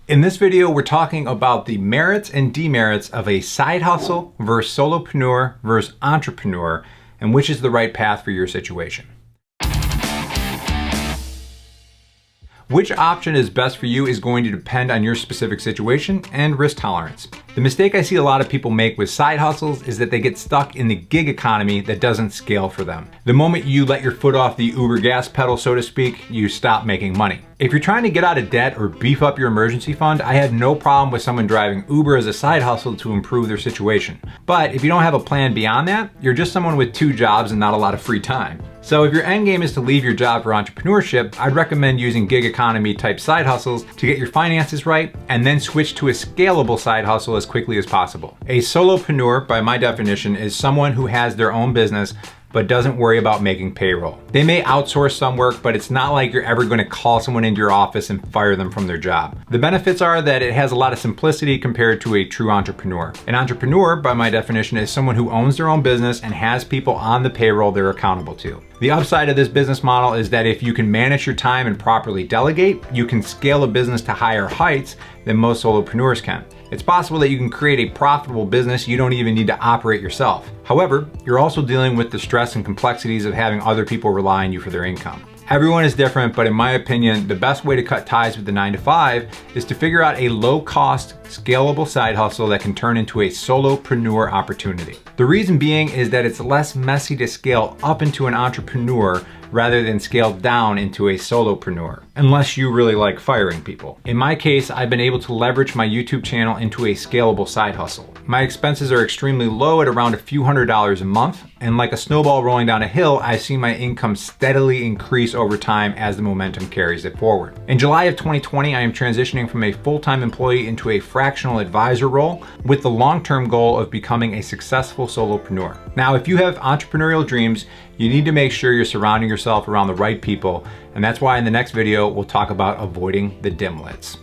In this video, we're talking about the merits and demerits of a side hustle versus solopreneur versus entrepreneur, and which is the right path for your situation. Which option is best for you is going to depend on your specific situation and risk tolerance. The mistake I see a lot of people make with side hustles is that they get stuck in the gig economy that doesn't scale for them. The moment you let your foot off the Uber gas pedal, so to speak, you stop making money. If you're trying to get out of debt or beef up your emergency fund, I have no problem with someone driving Uber as a side hustle to improve their situation. But if you don't have a plan beyond that, you're just someone with 2 jobs and not a lot of free time. So if your end game is to leave your job for entrepreneurship, I'd recommend using gig economy type side hustles to get your finances right and then switch to a scalable side hustle as quickly as possible. A solopreneur, by my definition, is someone who has their own business but doesn't worry about making payroll. They may outsource some work, but it's not like you're ever going to call someone into your office and fire them from their job. The benefits are that it has a lot of simplicity compared to a true entrepreneur. An entrepreneur, by my definition, is someone who owns their own business and has people on the payroll they're accountable to. The upside of this business model is that if you can manage your time and properly delegate, you can scale a business to higher heights than most solopreneurs can. It's possible that you can create a profitable business you don't even need to operate yourself. However, you're also dealing with the stress and complexities of having other people rely on you for their income. Everyone is different, but in my opinion, the best way to cut ties with the 9-to-5 is to figure out a low-cost, scalable side hustle that can turn into a solopreneur opportunity. The reason being is that it's less messy to scale up into an entrepreneur rather than scale down into a solopreneur, unless you really like firing people. In my case, I've been able to leverage my YouTube channel into a scalable side hustle. My expenses are extremely low at around a few $100s a month, and like a snowball rolling down a hill, I see my income steadily increase over time as the momentum carries it forward. In July of 2020, I am transitioning from a full-time employee into a fractional advisor role with the long-term goal of becoming a successful solopreneur. Now, if you have entrepreneurial dreams, you need to make sure you're surrounding yourself around the right people, and that's why in the next video, we'll talk about avoiding the dimwits.